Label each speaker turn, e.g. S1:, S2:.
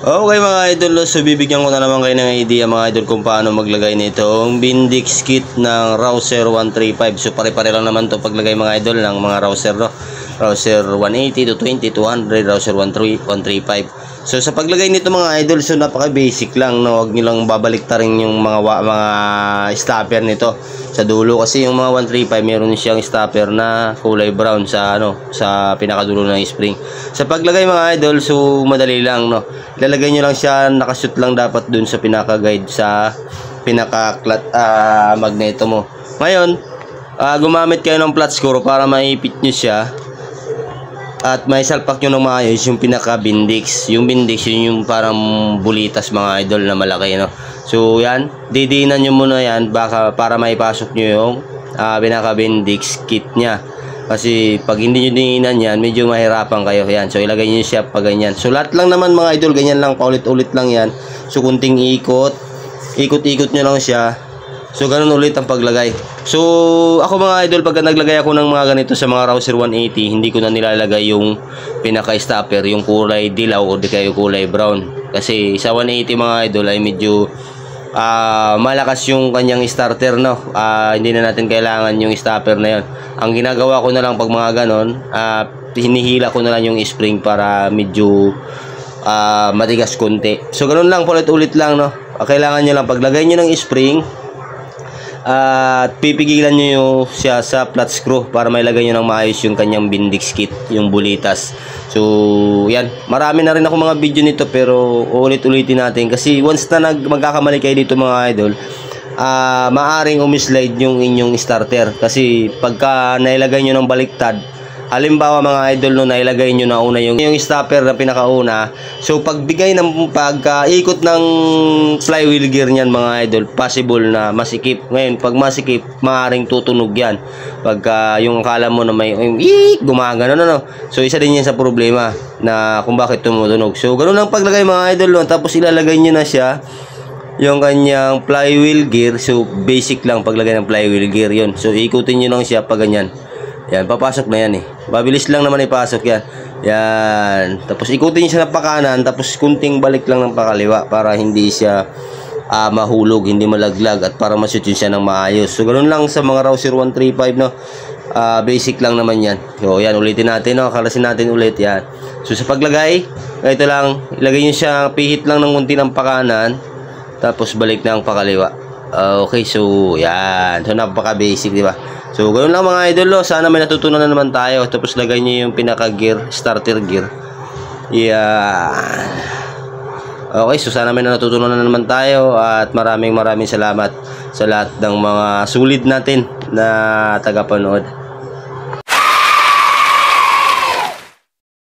S1: Okay mga idol, so bibigyan ko na naman kayo ng idea mga idol kung paano maglagay nitong Bindix kit ng Rouser 135. So pare-pare lang naman to paglagay mga idol ng mga Rouser, no? Rouser 180 to 20 200, Rouser 135. So sa paglagay nito mga idol, so napaka basic lang, no? Huwag niyo lang babaliktarin yung mga stopper nito sa dulo, kasi yung mga 135 meron siyang stopper na kulay brown sa sa pinakadulo ng spring. Sa paglagay mga idol, so madali lang, no? Ilalagay nyo lang siya, nakashoot lang dapat dun sa pinaka-guide sa magneto mo. Ngayon, gumamit kayo ng flat screw para maipit nyo siya at may salpak nyo ng maayos yung pinaka-Bindix. Yung Bindix, yun yung parang bulitas mga idol na malaki, no? So yan, didiinan nyo muna yan para maipasok nyo yung pinaka-Bindix kit nya. Kasi pag hindi nyo diniinan yan, medyo mahirapan kayo. Yan. So ilagay nyo siya pag ganyan. So lahat lang naman mga idol, ganyan lang, paulit-ulit lang yan. So kunting ikot-ikot nyo lang siya. So ganun ulit ang paglagay. So ako mga idol, pag naglagay ako ng mga ganito sa mga Rouser 180, hindi ko na nilalagay yung pinaka-stopper, yung kulay dilaw o di kayo kulay brown. Kasi sa 180 mga idol ay medyo malakas yung kanyang starter, no? Hindi na natin kailangan yung stopper na yon. Ang ginagawa ko na lang pag mga ganon, hinihila ko na lang yung spring para medyo matigas konti. So ganun lang, ulit-ulit lang, no? Kailangan nyo lang paglagay nyo ng spring at pipigilan nyo siya sa flat screw para mailagay nyo ng maayos yung kanyang Bindix kit, yung bulitas. So yan, marami na rin ako mga video nito, pero ulit-ulitin natin kasi once na magkakamali kayo dito mga idol, maaring umislide yung inyong starter. Kasi pagka nailagay nyo ng baliktad, halimbawa mga idol, no, nailagay nyo na una yung stopper na pinakauna, so pagbigay ng pagkaikot ng flywheel gear niyan mga idol, possible na masikip. Ngayon pag masikip, maaring tutunog yan pagka yung akala mo na may gumagano, no? So isa din yan sa problema na kung bakit tumutunog. So ganoon lang paglagay mga idol, no? Tapos ilalagay nyo na siya yung kanyang flywheel gear. So basic lang paglagay ng flywheel gear yon. So ikutin nyo lang siya pag ganyan. Yan, papasok na yan eh. Mabilis lang naman ipasok yan. Yan. Tapos ikutin siya ng pakanan, tapos kunting balik lang ng pakaliwa para hindi siya mahulog, hindi malaglag, at para ma-shoot siya ng maayos. So ganoon lang sa mga Rouser 135, no? Basic lang naman yan. So yan, ulitin natin, no? Kalasin natin ulit yan. So sa paglagay, ito lang, ilagay nyo siya, pihit lang ng kunti ng pakanan, tapos balik na ang pakaliwa. Okay, so yan. So napaka basic, di ba? So ganoon lang mga idol, no? Sana may natutunan na naman tayo. Tapos lagay nyo yung pinaka gear, starter gear. Yan. Okay, so sana may natutunan na naman tayo, at maraming salamat sa lahat ng mga sulit natin na tagapanood.